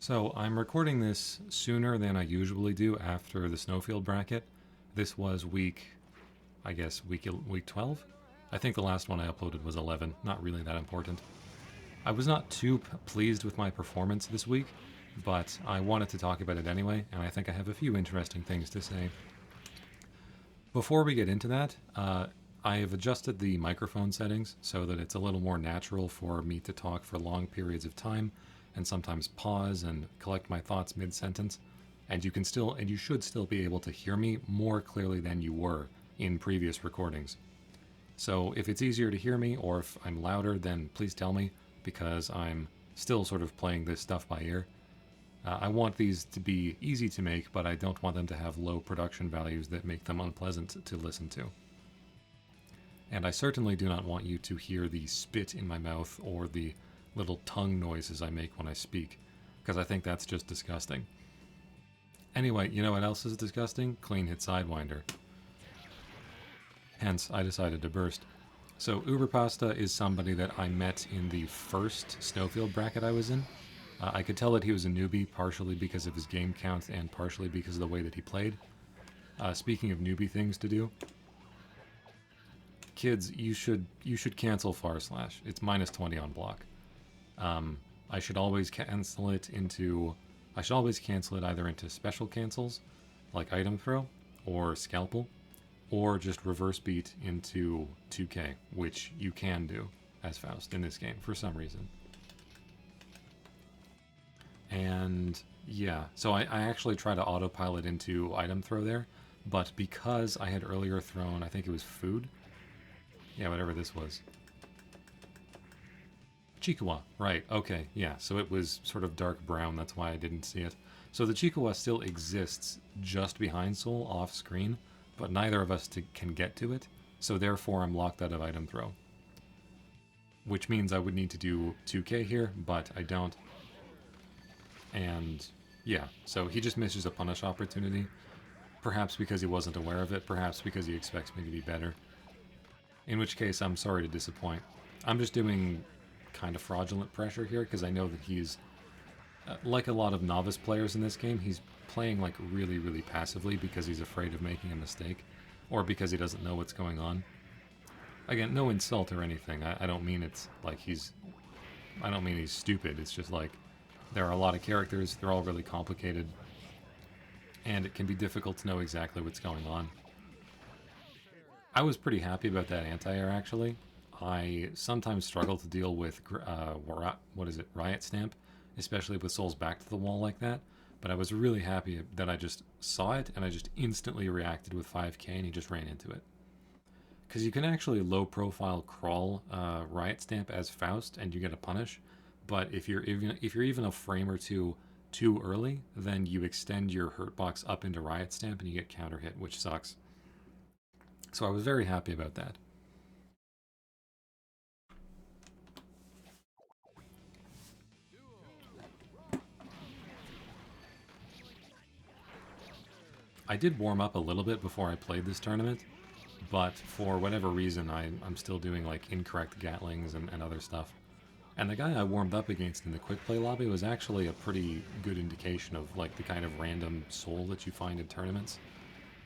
So I'm recording this sooner than I usually do after the Snowfield bracket. This was week 12? I think the last one I uploaded was 11, not really that important. I was not too pleased with my performance this week, but I wanted to talk about it anyway, and I think I have a few interesting things to say. Before we get into that, I have adjusted the microphone settings so that it's a little more natural for me to talk for long periods of time and sometimes pause and collect my thoughts mid-sentence. And you should still be able to hear me more clearly than you were in previous recordings. So if it's easier to hear me or if I'm louder, then please tell me, because I'm still sort of playing this stuff by ear. I want these to be easy to make, but I don't want them to have low production values that make them unpleasant to listen to. And I certainly do not want you to hear the spit in my mouth or the little tongue noises I make when I speak, because I think that's just disgusting. Anyway, you know what else is disgusting? Clean hit Sidewinder. Hence, I decided to burst. So UberPasta is somebody that I met in the first Snowfield bracket I was in. I could tell that he was a newbie, partially because of his game count and partially because of the way that he played. Speaking of newbie things to do, kids, you should cancel /. It's -20 on block. I should always cancel it either into special cancels, like item throw, or scalpel, or just reverse beat into 2K, which you can do as Faust in this game for some reason. And yeah, so I actually try to autopilot into item throw there, but because I had earlier thrown, I think it was food? Yeah, whatever this was. Chikawa, right, okay, yeah, so it was sort of dark brown, that's why I didn't see it. So the Chikawa still exists just behind Soul, off screen, but neither of us can get to it, so therefore I'm locked out of item throw. Which means I would need to do 2K here, but I don't. And yeah, so he just misses a punish opportunity, perhaps because he wasn't aware of it, perhaps because he expects me to be better. In which case, I'm sorry to disappoint. I'm just doing kind of fraudulent pressure here, because I know that he's, like a lot of novice players in this game, he's playing like really, really passively because he's afraid of making a mistake, or because he doesn't know what's going on. Again, no insult or anything. I don't mean it's like I don't mean he's stupid. It's just like, there are a lot of characters, they're all really complicated, and it can be difficult to know exactly what's going on. I was pretty happy about that anti-air, actually. I sometimes struggle to deal with, Riot Stamp, especially with Soul's back to the wall like that, but I was really happy that I just saw it, and I just instantly reacted with 5k, and he just ran into it. Because you can actually low-profile crawl Riot Stamp as Faust, and you get a punish, but if you're even a frame or two too early, then you extend your hurt box up into Riot Stamp and you get counter hit, which sucks. So I was very happy about that. I did warm up a little bit before I played this tournament, but for whatever reason, I'm still doing like incorrect Gatlings and other stuff. And the guy I warmed up against in the quick play lobby was actually a pretty good indication of like the kind of random soul that you find in tournaments.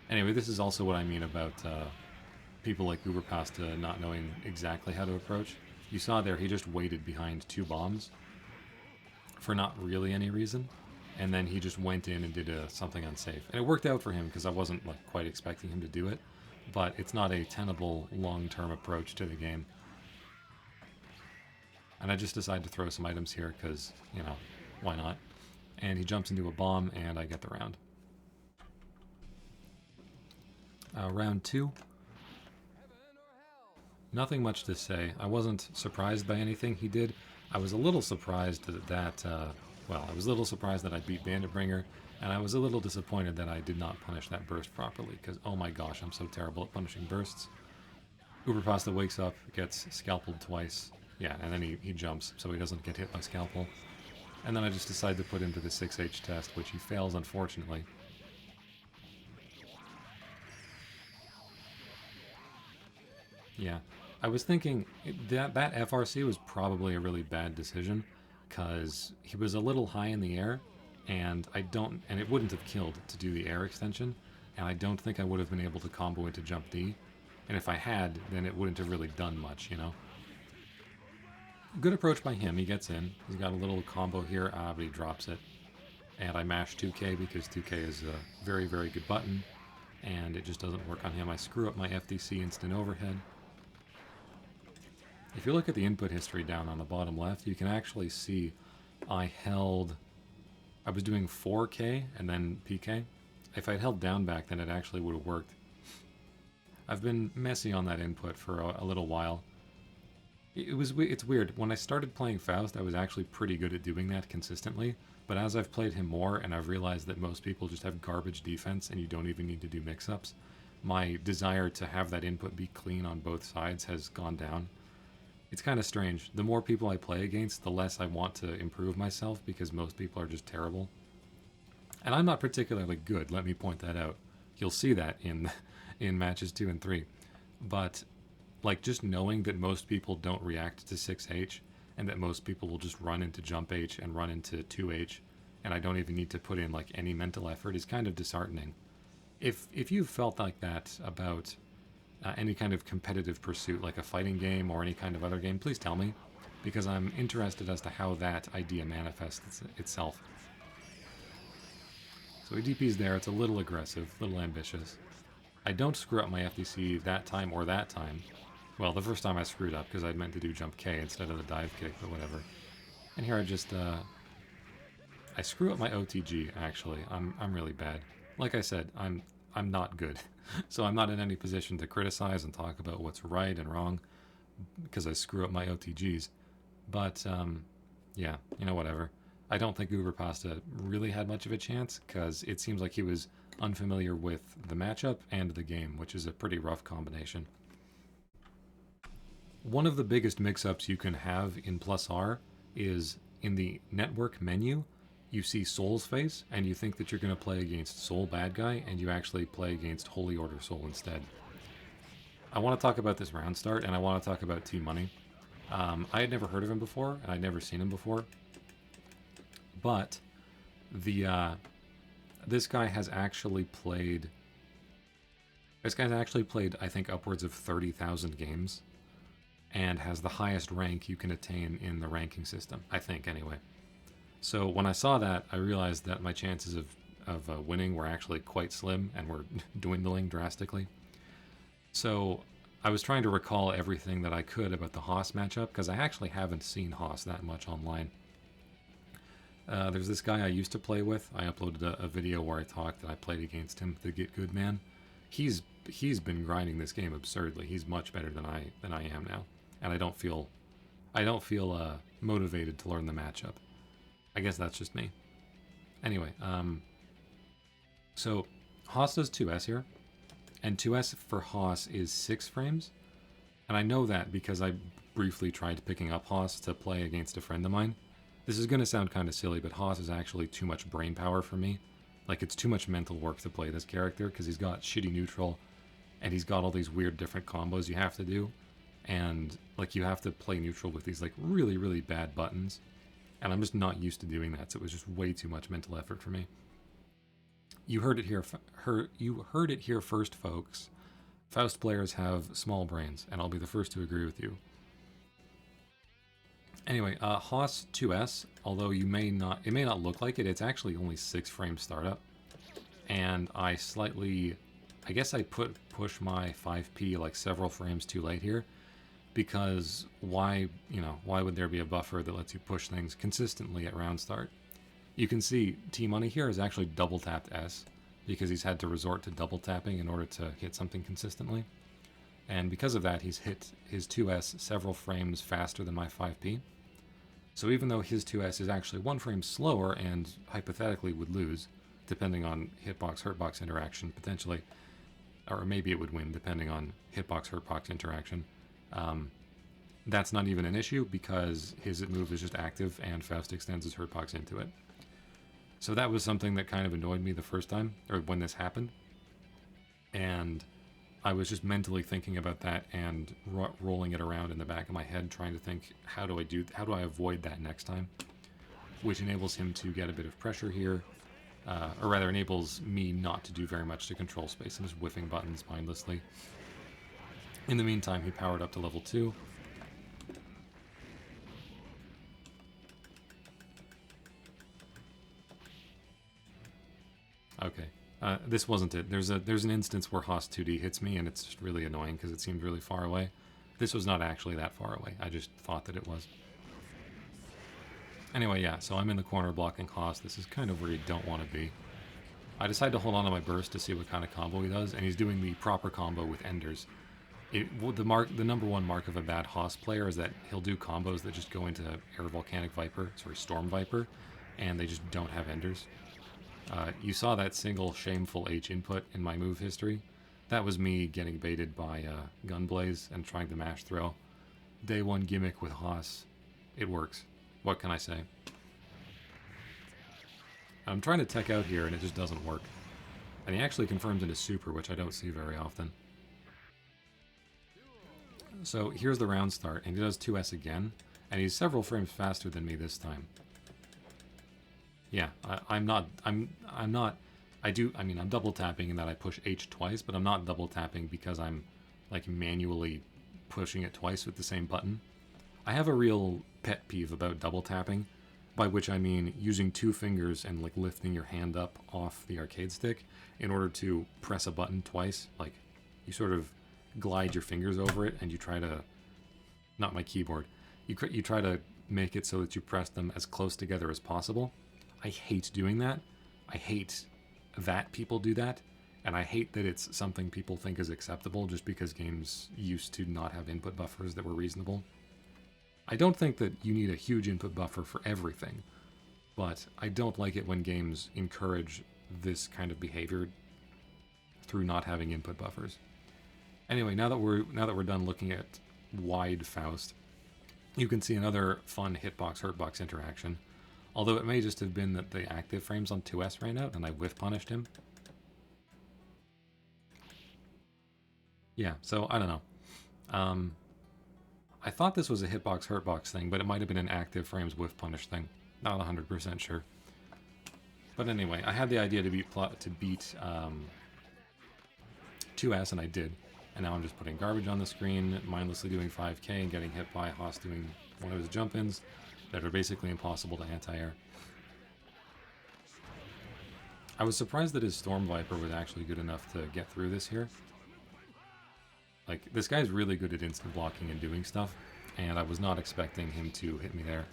Anyway, this is also what I mean about people like UberPasta not knowing exactly how to approach. You saw there, he just waited behind 2 bombs for not really any reason, and then he just went in and did something unsafe. And it worked out for him because I wasn't like quite expecting him to do it, but it's not a tenable long-term approach to the game. And I just decided to throw some items here because, you know, why not? And he jumps into a bomb, and I get the round. Round 2. Nothing much to say. I wasn't surprised by anything he did. I was a little surprised that I was a little surprised that I beat Banditbringer, and I was a little disappointed that I did not punish that burst properly, because oh my gosh, I'm so terrible at punishing bursts. UberPasta wakes up, gets scalpeled twice. Yeah, and then he jumps, so he doesn't get hit by scalpel. And then I just decide to put him to the 6H test, which he fails, unfortunately. Yeah, I was thinking that FRC was probably a really bad decision, because he was a little high in the air, and it wouldn't have killed to do the air extension, and I don't think I would have been able to combo into jump D, and if I had, then it wouldn't have really done much, you know? Good approach by him, he gets in, he's got a little combo here, but he drops it, and I mash 2K because 2K is a very, very good button, and it just doesn't work on him. I screw up my FDC instant overhead. If you look at the input history down on the bottom left, you can actually see I was doing 4K and then PK. If I'd held down back, then it actually would have worked. I've been messy on that input for a little while. It's weird. When I started playing Faust, I was actually pretty good at doing that consistently, but as I've played him more and I've realized that most people just have garbage defense and you don't even need to do mix-ups, my desire to have that input be clean on both sides has gone down. It's kind of strange. The more people I play against, the less I want to improve myself because most people are just terrible. And I'm not particularly good, let me point that out. You'll see that in matches 2 and 3. But like just knowing that most people don't react to 6H and that most people will just run into jump H and run into 2H and I don't even need to put in like any mental effort is kind of disheartening. If you've felt like that about any kind of competitive pursuit, like a fighting game or any kind of other game, please tell me, because I'm interested as to how that idea manifests itself. So he DP's there, it's a little aggressive, a little ambitious. I don't screw up my FDC that time or that time. Well, the first time I screwed up because I'd meant to do jump K instead of the dive kick, but whatever. And here I just, I screw up my OTG, actually. I'm really bad. Like I said, I'm not good. So I'm not in any position to criticize and talk about what's right and wrong because I screw up my OTGs. But, yeah, you know, whatever. I don't think UberPasta really had much of a chance because it seems like he was unfamiliar with the matchup and the game, which is a pretty rough combination. One of the biggest mix-ups you can have in +R is in the network menu, you see Soul's face, and you think that you're going to play against Soul Bad Guy, and you actually play against Holy Order Soul instead. I want to talk about this round start, and I want to talk about Tmunny. I had never heard of him before, and I'd never seen him before, but this guy has actually played, I think, upwards of 30,000 games, and has the highest rank you can attain in the ranking system, I think, anyway. So when I saw that, I realized that my chances of winning were actually quite slim and were dwindling drastically. So I was trying to recall everything that I could about the Haas matchup, because I actually haven't seen Haas that much online. There's this guy I used to play with. I uploaded a video where I talked that I played against him, the Get Good Man. He's been grinding this game absurdly. He's much better than I am now, and I don't feel motivated to learn the matchup. I guess that's just me. Anyway, so Haas does 2S here, and 2S for Haas is 6 frames, and I know that because I briefly tried picking up Haas to play against a friend of mine. This is going to sound kind of silly, but Haas is actually too much brain power for me. Like, it's too much mental work to play this character, because he's got shitty neutral, and he's got all these weird different combos you have to do, and, like, you have to play neutral with these, like, really, really bad buttons. And I'm just not used to doing that, so it was just way too much mental effort for me. You heard it here. You heard it here first, folks. Faust players have small brains, and I'll be the first to agree with you. Anyway, Haas 2S, although it may not look like it, it's actually only 6 frame startup. And I guess I push my 5P like several frames too late here. Because why would there be a buffer that lets you push things consistently at round start? You can see Tmunny here has actually double tapped S because he's had to resort to double tapping in order to hit something consistently. And because of that, he's hit his 2S several frames faster than my 5P. So even though his 2S is actually 1 frame slower and hypothetically would lose, depending on hitbox-hurtbox interaction potentially, or maybe it would win depending on hitbox-hurtbox interaction, that's not even an issue because his move is just active and Faust extends his hurtbox into it. So that was something that kind of annoyed me the first time, or when this happened. And I was just mentally thinking about that and rolling it around in the back of my head, trying to think, how do I avoid that next time? which enables him to get a bit of pressure here, or rather enables me not to do very much to control space. I'm just whiffing buttons mindlessly. In the meantime, he powered up to level 2. Okay, this wasn't it. There's an instance where Haas 2D hits me, and it's just really annoying because it seemed really far away. This was not actually that far away. I just thought that it was. Anyway, yeah, so I'm in the corner blocking Haas. This is kind of where you don't want to be. I decide to hold on to my burst to see what kind of combo he does, and he's doing the proper combo with Enders. The number one mark of a bad Haas player is that he'll do combos that just go into Air Volcanic Viper, Storm Viper, and they just don't have Enders. You saw that single shameful H input in my move history. That was me getting baited by Gunblaze and trying to mash throw. Day 1 gimmick with Haas. It works. What can I say? I'm trying to tech out here and it just doesn't work. And he actually confirms into super, which I don't see very often. So here's the round start, and he does 2S again, and he's several frames faster than me this time. Yeah, I'm double tapping in that I push H twice, but I'm not double tapping because I'm like manually pushing it twice with the same button. I have a real pet peeve about double tapping, by which I mean using 2 fingers and like lifting your hand up off the arcade stick in order to press a button twice. Like you sort of glide your fingers over it and you try to, not my keyboard, you try to make it so that you press them as close together as possible. I hate doing that. I hate that people do that, and I hate that it's something people think is acceptable just because games used to not have input buffers that were reasonable. I don't think that you need a huge input buffer for everything, but I don't like it when games encourage this kind of behavior through not having input buffers. Anyway, now that we're done looking at wide Faust, you can see another fun hitbox hurtbox interaction. Although it may just have been that the active frames on 2S ran out and I whiff punished him. Yeah, so I don't know. I thought this was a hitbox hurtbox thing, but it might have been an active frames whiff punish thing. Not 100% sure. But anyway, I had the idea to beat 2S, and I did. And now I'm just putting garbage on the screen, mindlessly doing 5k and getting hit by Haas doing one of his jump-ins that are basically impossible to anti-air. I was surprised that his Storm Viper was actually good enough to get through this here. Like, this guy's really good at instant blocking and doing stuff, and I was not expecting him to hit me there.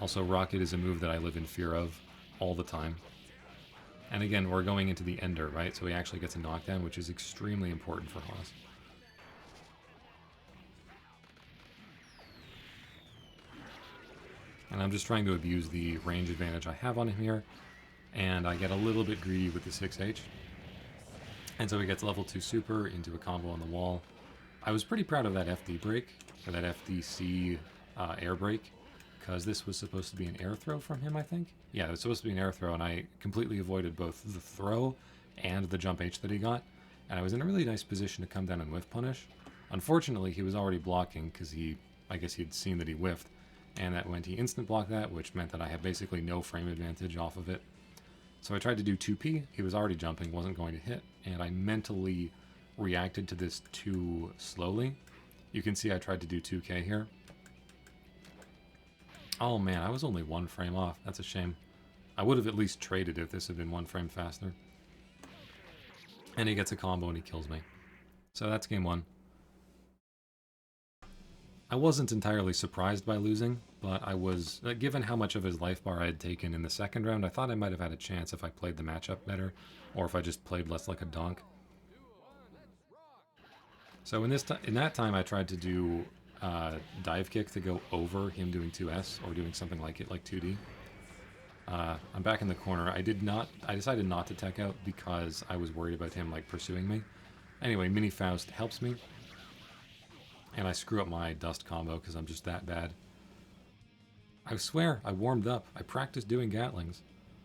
Also, Rocket is a move that I live in fear of all the time. And again, we're going into the Ender, right? So he actually gets a knockdown, which is extremely important for Haas. And I'm just trying to abuse the range advantage I have on him here, and I get a little bit greedy with the 6H. And so he gets level 2 super into a combo on the wall. I was pretty proud of that FD break, or that FDC air break, because this was supposed to be an air throw from him, I think? Yeah, it was supposed to be an air throw, and I completely avoided both the throw and the jump H that he got, and I was in a really nice position to come down and whiff punish. Unfortunately, he was already blocking, because I guess he'd seen that he whiffed, and that meant he instant blocked that, which meant that I had basically no frame advantage off of it. So I tried to do 2P, he was already jumping, wasn't going to hit, and I mentally reacted to this too slowly. You can see I tried to do 2K here. Oh man, I was only 1 frame off, that's a shame. I would have at least traded if this had been 1 frame faster. And he gets a combo and he kills me. So that's game 1. I wasn't entirely surprised by losing, but I was, given how much of his life bar I had taken in the second round, I thought I might have had a chance if I played the matchup better, or if I just played less like a donk. So in that time I tried to do dive kick to go over him doing 2S, or doing something like it, like 2D. I'm back in the corner. I decided not to tech out because I was worried about him like pursuing me. Anyway, Mini Faust helps me. And I screw up my dust combo because I'm just that bad. I swear, I warmed up. I practiced doing Gatlings.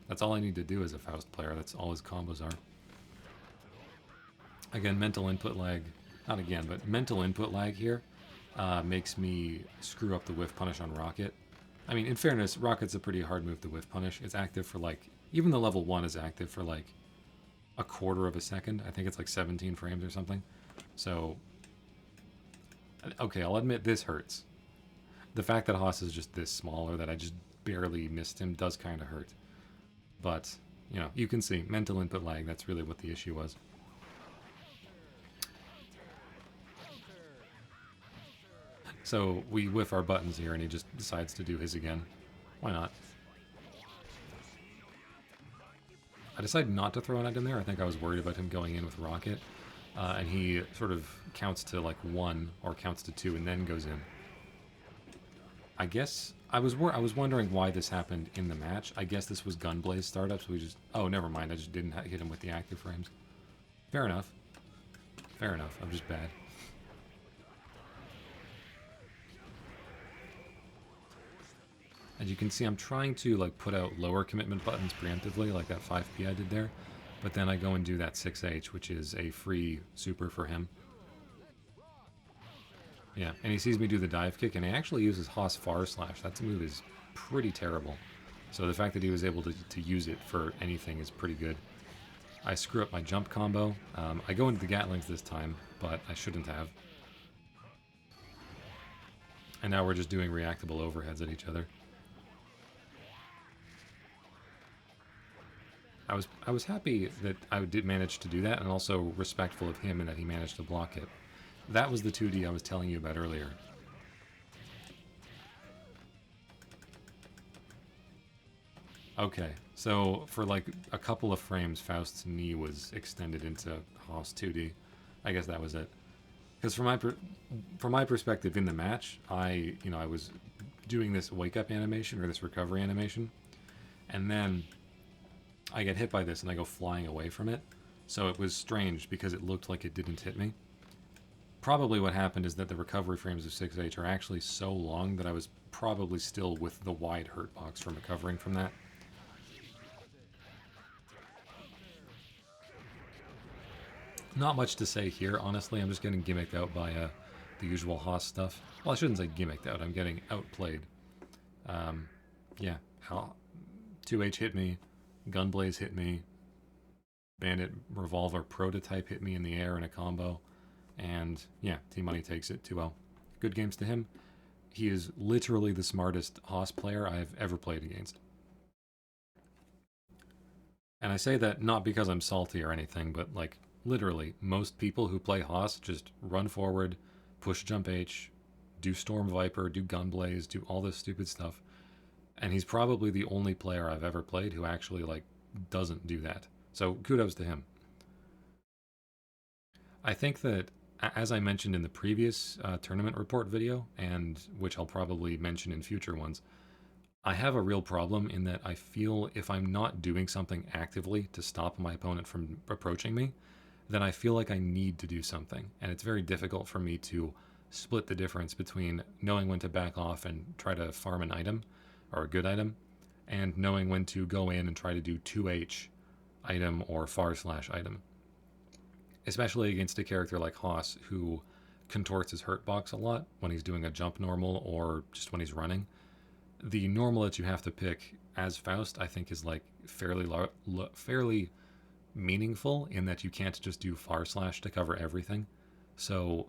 That's all I need to do as a Faust player. That's all his combos are. Again, mental input lag. Not again, but mental input lag here makes me screw up the whiff punish on Rocket. I mean, in fairness, Rocket's a pretty hard move to whiff punish. It's active for like, even the level 1 is active for like a quarter of a second. I think it's like 17 frames or something. So, okay, I'll admit this hurts. The fact that Haas is just this small, or that I just barely missed him, does kind of hurt. But, you know, you can see, mental input lag, that's really what the issue was. So we whiff our buttons here, and he just decides to do his again. Why not? I decided not to throw an item there. I think I was worried about him going in with Rocket. And he sort of counts to like 1, or counts to 2, and then goes in. I guess I was wondering why this happened in the match. I guess this was Gunblaze startup, so we just... Oh, never mind. I just didn't hit him with the active frames. Fair enough. Fair enough. I'm just bad. As you can see, I'm trying to like put out lower commitment buttons preemptively, like that 5P I did there. But then I go and do that 6H, which is a free super for him. Yeah, and he sees me do the dive kick, and he actually uses Haas Far Slash. That move is pretty terrible. So the fact that he was able to use it for anything is pretty good. I screw up my jump combo. I go into the Gatlings this time, but I shouldn't have. And now we're just doing reactable overheads at each other. I was happy that I did manage to do that, and also respectful of him and that he managed to block it. That was the 2D I was telling you about earlier. Okay, so for like a couple of frames, Faust's knee was extended into Haas 2D. I guess that was it. Because from my perspective in the match, I was doing this wake up animation, or this recovery animation, and then I get hit by this and I go flying away from it. So it was strange because it looked like it didn't hit me. Probably what happened is that the recovery frames of 6H are actually so long that I was probably still with the wide hurt box from recovering from that. Not much to say here, honestly. I'm just getting gimmicked out by the usual Haas stuff. Well, I shouldn't say gimmicked out. I'm getting outplayed. Yeah, 2H hit me. Gunblaze hit me. Bandit Revolver Prototype hit me in the air in a combo. And yeah, Tmunny takes it 2-0. Good games to him. He is literally the smartest Haas player I've ever played against. And I say that not because I'm salty or anything, but like literally most people who play Haas just run forward, push jump H, do Storm Viper, do Gunblaze, do all this stupid stuff. And he's probably the only player I've ever played who actually like doesn't do that. So kudos to him. I think that, as I mentioned in the previous tournament report video, and which I'll probably mention in future ones, I have a real problem in that I feel if I'm not doing something actively to stop my opponent from approaching me, then I feel like I need to do something. And it's very difficult for me to split the difference between knowing when to back off and try to farm an item, or a good item, and knowing when to go in and try to do 2H item or far slash item. Especially against a character like Haas, who contorts his hurt box a lot when he's doing a jump normal or just when he's running. The normal that you have to pick as Faust, I think, is like fairly meaningful in that you can't just do far slash to cover everything. So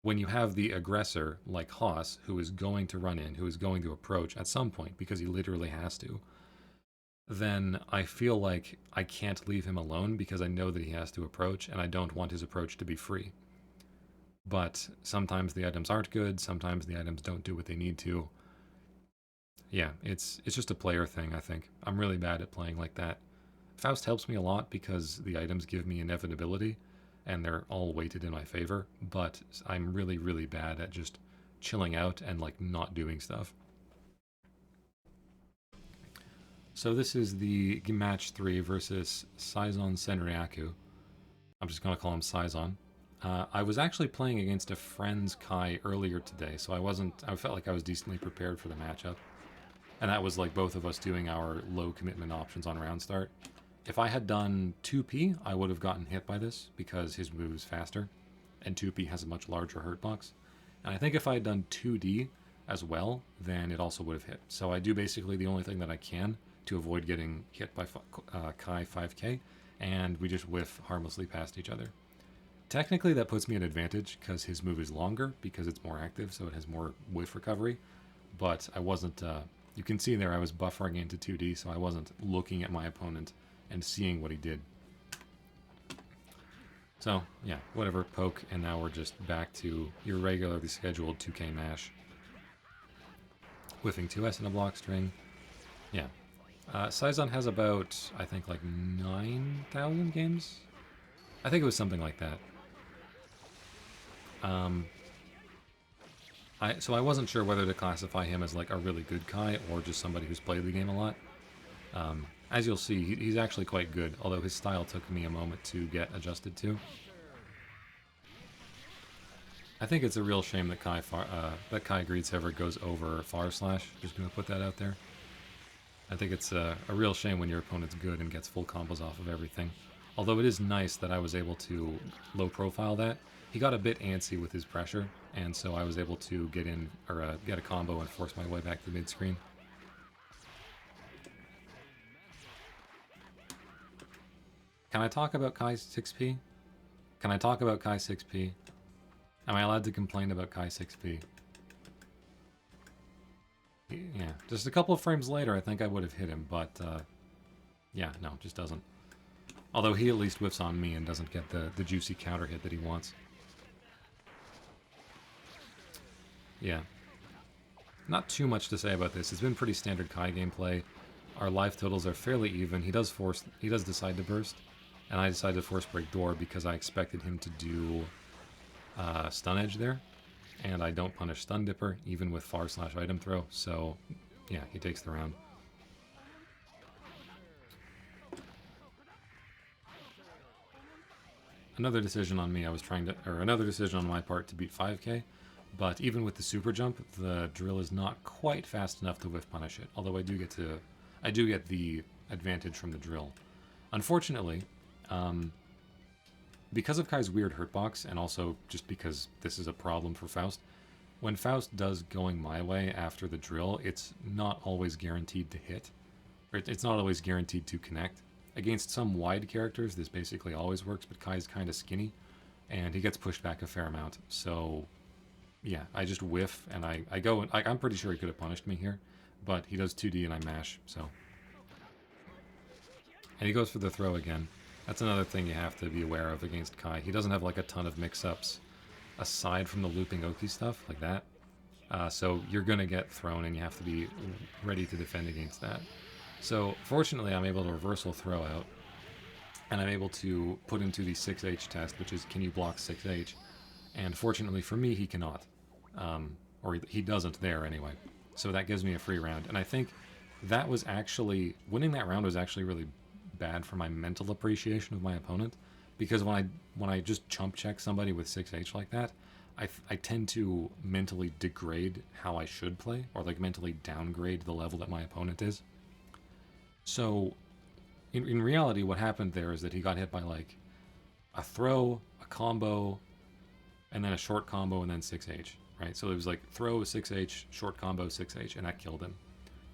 when you have the aggressor like Haas, who is going to run in, who is going to approach at some point because he literally has to, then I feel like I can't leave him alone because I know that he has to approach, and I don't want his approach to be free. But sometimes the items aren't good, sometimes the items don't do what they need to. Yeah, it's just a player thing, I think. I'm really bad at playing like that. Faust helps me a lot because the items give me inevitability, and they're all weighted in my favor, but I'm really, really bad at just chilling out and like not doing stuff. So this is the match 3 versus SeizonSenryaku. I'm just going to call him Seizon. I was actually playing against a friend's Kai earlier today, so I felt like I was decently prepared for the matchup. And that was like both of us doing our low commitment options on round start. If I had done 2P, I would have gotten hit by this because his move is faster, and 2P has a much larger hurt box. And I think if I had done 2D, as well, then it also would have hit. So I do basically the only thing that I can to avoid getting hit by Kai 5k, and we just whiff harmlessly past each other. Technically, that puts me at advantage because his move is longer because it's more active, so it has more whiff recovery. But I wasn't. You can see there I was buffering into 2D, so I wasn't looking at my opponent and seeing what he did. So yeah, whatever, poke, and now we're just back to your regularly scheduled 2K mash. Whiffing 2S in a block string. Yeah. Seizon has about, I think, like 9,000 games? I think it was something like that. So I wasn't sure whether to classify him as like a really good Kai or just somebody who's played the game a lot. As you'll see, he's actually quite good, although his style took me a moment to get adjusted to. I think it's a real shame that Kai Greets ever goes over far slash. Just gonna put that out there. I think it's a real shame when your opponent's good and gets full combos off of everything. Although it is nice that I was able to low profile that. He got a bit antsy with his pressure, and so I was able to get in, or get a combo and force my way back to mid screen. Can I talk about Kai 6P? Can I talk about Kai 6P? Am I allowed to complain about Kai 6P? Yeah, just a couple of frames later, I think I would have hit him, but yeah, no, just doesn't. Although he at least whiffs on me and doesn't get the juicy counter hit that he wants. Yeah. Not too much to say about this. It's been pretty standard Kai gameplay. Our life totals are fairly even. He does decide to burst, and I decided to force break door because I expected him to do stun edge there, and I don't punish stun dipper even with far slash item throw, so yeah, he takes the round. Another decision on me, another decision on my part to beat 5k, but even with the super jump, the drill is not quite fast enough to whiff punish it, although I do get the advantage from the drill. Unfortunately, because of Kai's weird hurtbox, and also just because this is a problem for Faust, when Faust does going my way after the drill, it's not always guaranteed to hit, or it's not always guaranteed to connect. Against some wide characters, this basically always works, but Kai's kind of skinny, and he gets pushed back a fair amount, so yeah, I just whiff, and I go, and I'm pretty sure he could have punished me here, but he does 2D and I mash, so. And he goes for the throw again. That's another thing you have to be aware of against Kai. He doesn't have like a ton of mix-ups aside from the looping Oki stuff, like that. So you're going to get thrown and you have to be ready to defend against that. So fortunately I'm able to reversal throw out, and I'm able to put into the 6H test, which is can you block 6H? And fortunately for me, he cannot. Or he doesn't there anyway. So that gives me a free round. And I think that was actually, winning that round was actually really bad for my mental appreciation of my opponent, because when I just chump check somebody with 6H like that, I tend to mentally degrade how I should play, or like mentally downgrade the level that my opponent is. So in reality, what happened there is that he got hit by like a throw, a combo, and then a short combo, and then 6H, right? So it was like throw 6H, short combo 6H, and that killed him,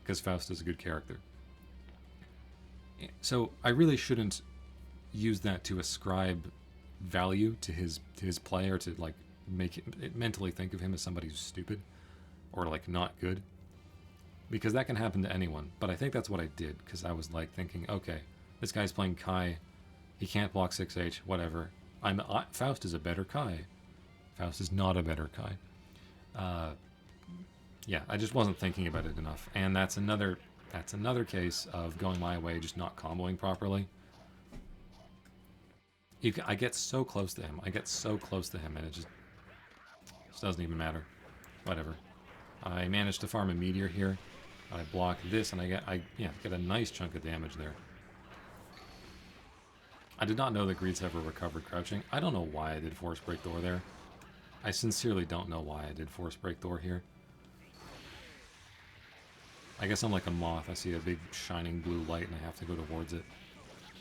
because Faust is a good character. So I really shouldn't use that to ascribe value to his play, or to like make it mentally think of him as somebody who's stupid or like not good, because that can happen to anyone. But I think that's what I did, because I was like thinking, okay, this guy's playing Kai, he can't block 6H, whatever. Faust is a better Kai. Faust is not a better Kai. Yeah, I just wasn't thinking about it enough, and that's another case of going my way, just not comboing properly. I get so close to him. And it just doesn't even matter. Whatever. I managed to farm a meteor here. I block this, and I get a nice chunk of damage there. I did not know that Greets ever recovered crouching. I don't know why I did force break door there. I sincerely don't know why I did force break door here. I guess I'm like a moth. I see a big shining blue light and I have to go towards it.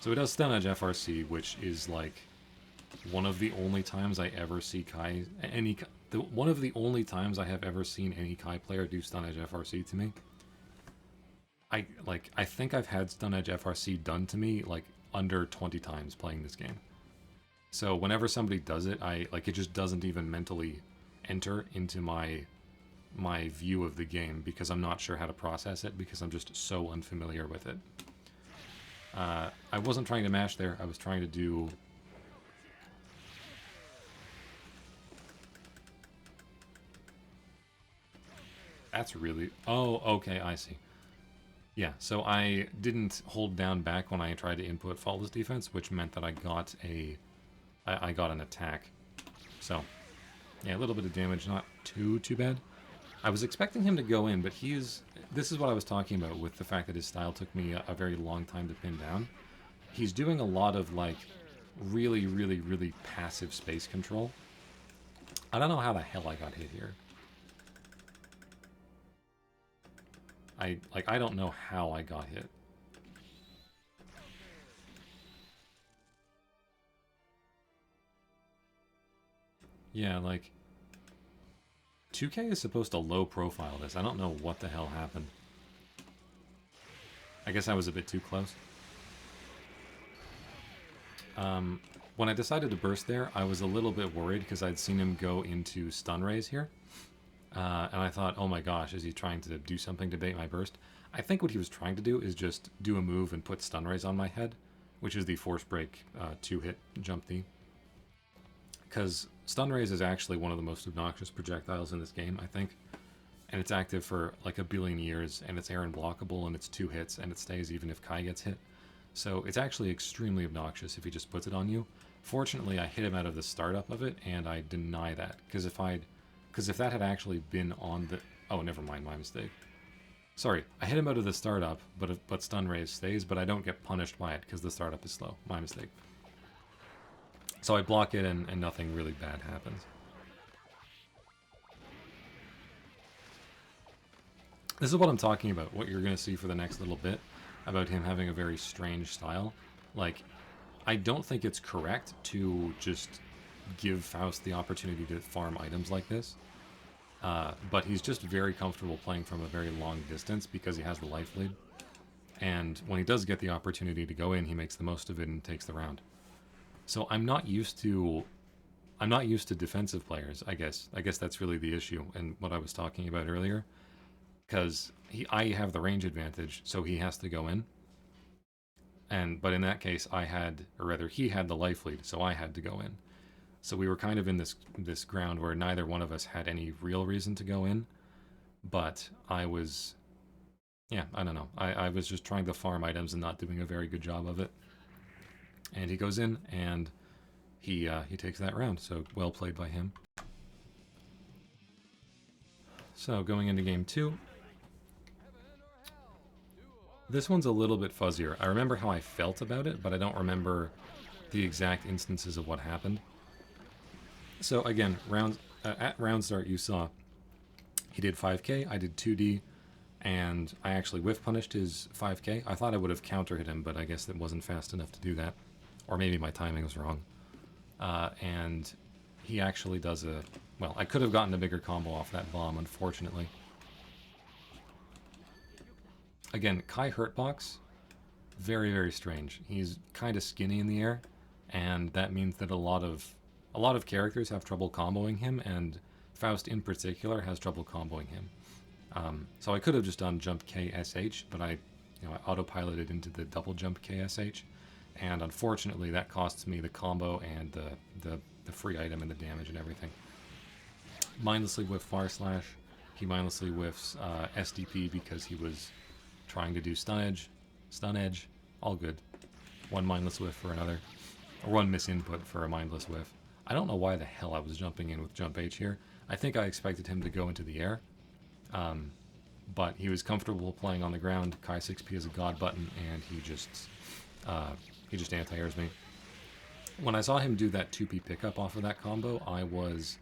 So it does stun edge FRC, which is like one of the only times I ever see Kai, one of the only times I have ever seen any Kai player do stun edge FRC to me. I think I've had stun edge FRC done to me like under 20 times playing this game. So whenever somebody does it, it just doesn't even mentally enter into my view of the game because I'm not sure how to process it because I'm just so unfamiliar with it. I wasn't trying to mash there. I was trying to do... That's really... Oh, okay, I see. Yeah, so I didn't hold down back when I tried to input faultless defense, which meant that I got an attack. So, yeah, a little bit of damage, not too bad. I was expecting him to go in, but this is what I was talking about with the fact that his style took me a very long time to pin down. He's doing a lot of, like, really, really, really passive space control. I don't know how the hell I got hit here. I don't know how I got hit. Yeah, like... 2K is supposed to low profile this. I don't know what the hell happened. I guess I was a bit too close. When I decided to burst there, I was a little bit worried because I'd seen him go into stun rays here. And I thought, oh my gosh, is he trying to do something to bait my burst? I think what he was trying to do is just do a move and put stun rays on my head, which is the force break 2-hit jump D. Because stun rays is actually one of the most obnoxious projectiles in this game, I think. And it's active for like a billion years, and it's air unblockable, and it's 2 hits, and it stays even if Kai gets hit. So it's actually extremely obnoxious if he just puts it on you. Fortunately, I hit him out of the startup of it, and I deny that. Because if that had actually been on the... Oh, never mind, my mistake. Sorry, I hit him out of the startup, but stun rays stays, but I don't get punished by it because the startup is slow. My mistake. So I block it and nothing really bad happens. This is what I'm talking about, what you're going to see for the next little bit, about him having a very strange style. Like, I don't think it's correct to just give Faust the opportunity to farm items like this. But he's just very comfortable playing from a very long distance because he has the life lead. And when he does get the opportunity to go in, he makes the most of it and takes the round. So I'm not used to defensive players, I guess. I guess that's really the issue and what I was talking about earlier. Because I have the range advantage, so he has to go in. But in that case, he had the life lead, so I had to go in. So we were kind of in this ground where neither one of us had any real reason to go in. But I was... Yeah, I don't know. I was just trying to farm items and not doing a very good job of it. And he goes in, and he takes that round, so well played by him. So, going into game 2. This one's a little bit fuzzier. I remember how I felt about it, but I don't remember the exact instances of what happened. So again, at round start you saw he did 5k, I did 2d, and I actually whiff punished his 5k. I thought I would have counter hit him, but I guess it wasn't fast enough to do that. Or maybe my timing was wrong. And he actually does a... Well, I could have gotten a bigger combo off that bomb, unfortunately. Again, Kai Hurtbox, very, very strange. He's kind of skinny in the air, and that means that a lot of characters have trouble comboing him, and Faust in particular has trouble comboing him. So I could have just done jump KSH, but I autopiloted into the double jump KSH, and unfortunately that costs me the combo and the free item and the damage and everything. Mindlessly whiff Far Slash. He mindlessly whiffs SDP because he was trying to do stun edge, all good. One mindless whiff for another, or one misinput for a mindless whiff. I don't know why the hell I was jumping in with jump H here. I think I expected him to go into the air, but he was comfortable playing on the ground. Kai 6P is a god button, and he just anti-airs me. When I saw him do that 2P pickup off of that combo, I was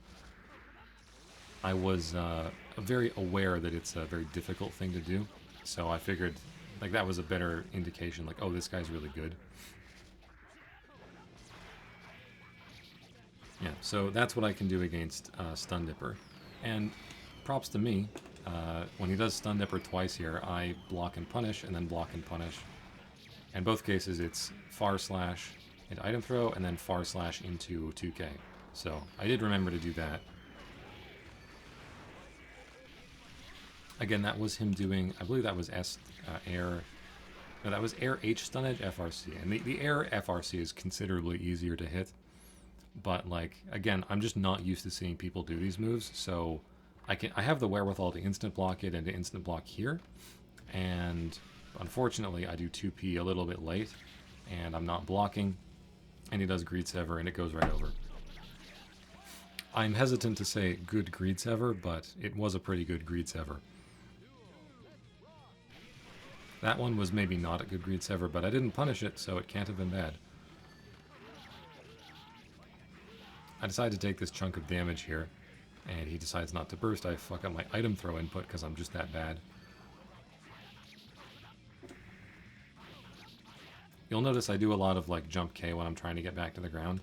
very aware that it's a very difficult thing to do. So I figured, like, that was a better indication, like, oh, this guy's really good. Yeah, so that's what I can do against Stun Dipper. And props to me, when he does Stun Dipper twice here, I block and punish, and then block and punish. In both cases, it's far slash into item throw, and then far slash into 2k. So I did remember to do that. Again, that was him doing, I believe that was air, no, that was air H stun edge FRC. And the air FRC is considerably easier to hit. But like, again, I'm just not used to seeing people do these moves, so I have the wherewithal to instant block it and to instant block here. And unfortunately, I do 2P a little bit late, and I'm not blocking, and he does Greed Sever, and it goes right over. I'm hesitant to say good Greed Sever, but it was a pretty good Greed Sever. That one was maybe not a good Greed Sever, but I didn't punish it, so it can't have been bad. I decide to take this chunk of damage here, and he decides not to burst. I fuck up my item throw input because I'm just that bad. You'll notice I do a lot of like jump K when I'm trying to get back to the ground.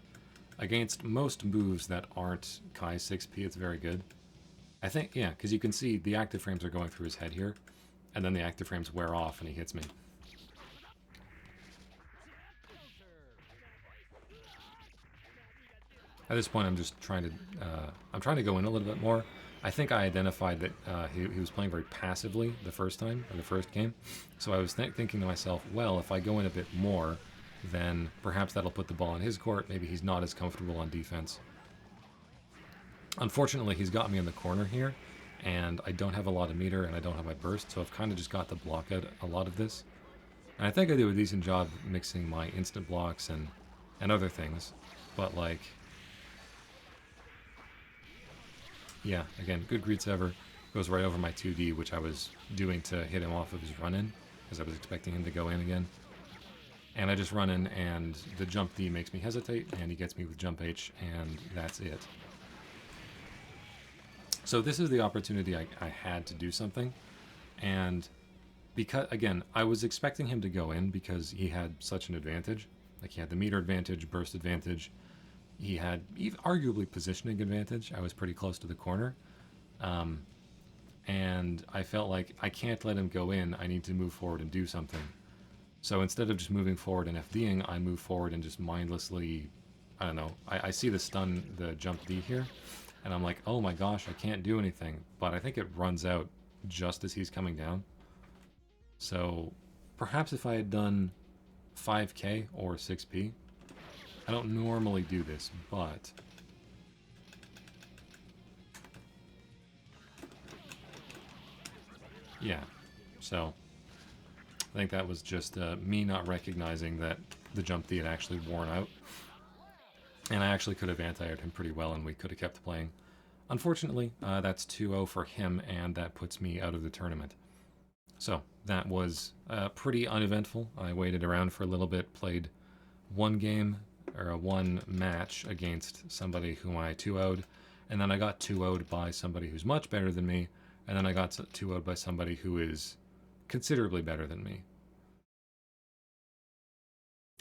Against most moves that aren't Kai 6P, it's very good. I think, yeah, because you can see the active frames are going through his head here, and then the active frames wear off and he hits me. At this point, I'm just trying to go in a little bit more. I think I identified that he was playing very passively the first time, or the first game. So I was thinking to myself, well, if I go in a bit more, then perhaps that'll put the ball in his court. Maybe he's not as comfortable on defense. Unfortunately, he's got me in the corner here, and I don't have a lot of meter, and I don't have my burst, so I've kind of just got to block out a lot of this. And I think I do a decent job mixing my instant blocks and other things, but like... Yeah, again, good Greed Sever. Goes right over my 2D, which I was doing to hit him off of his run-in, because I was expecting him to go in again. And I just run in, and the jump D makes me hesitate, and he gets me with jump H, and that's it. So this is the opportunity I had to do something, and because, again, I was expecting him to go in because he had such an advantage. Like, he had the meter advantage, burst advantage. He had arguably positioning advantage. I was pretty close to the corner. And I felt like I can't let him go in. I need to move forward and do something. So instead of just moving forward and FDing, I move forward and just mindlessly, I don't know, I see the stun, the jump D here, and I'm like, oh my gosh, I can't do anything. But I think it runs out just as he's coming down. So perhaps if I had done 5k or 6p, I don't normally do this, but yeah, so I think that was just me not recognizing that the jump D had actually worn out, and I actually could have anti-aired him pretty well, and we could have kept playing. Unfortunately, that's 2-0 for him, and that puts me out of the tournament. So that was pretty uneventful. I waited around for a little bit, played one game, or one match against somebody whom I 2-0'd, and then I got 2-0'd by somebody who's much better than me, and then I got 2-0'd by somebody who is considerably better than me.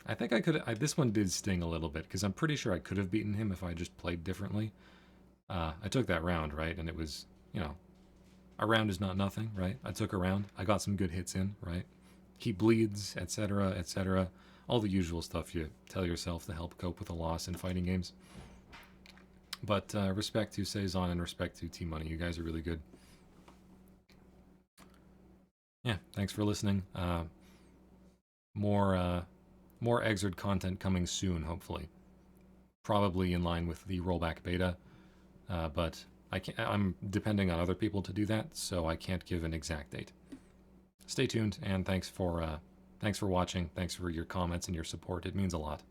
I think I could, this one did sting a little bit, because I'm pretty sure I could have beaten him if I just played differently. I took that round, right, and it was, you know, a round is not nothing, right? I took a round, I got some good hits in, right? He bleeds, etc., etc., all the usual stuff you tell yourself to help cope with a loss in fighting games. But respect to Seizon and respect to Tmunny. You guys are really good. Yeah, thanks for listening. More Exerd content coming soon, hopefully. Probably in line with the rollback beta, but I'm depending on other people to do that, so I can't give an exact date. Stay tuned, and thanks for watching. Thanks for your comments and your support. It means a lot.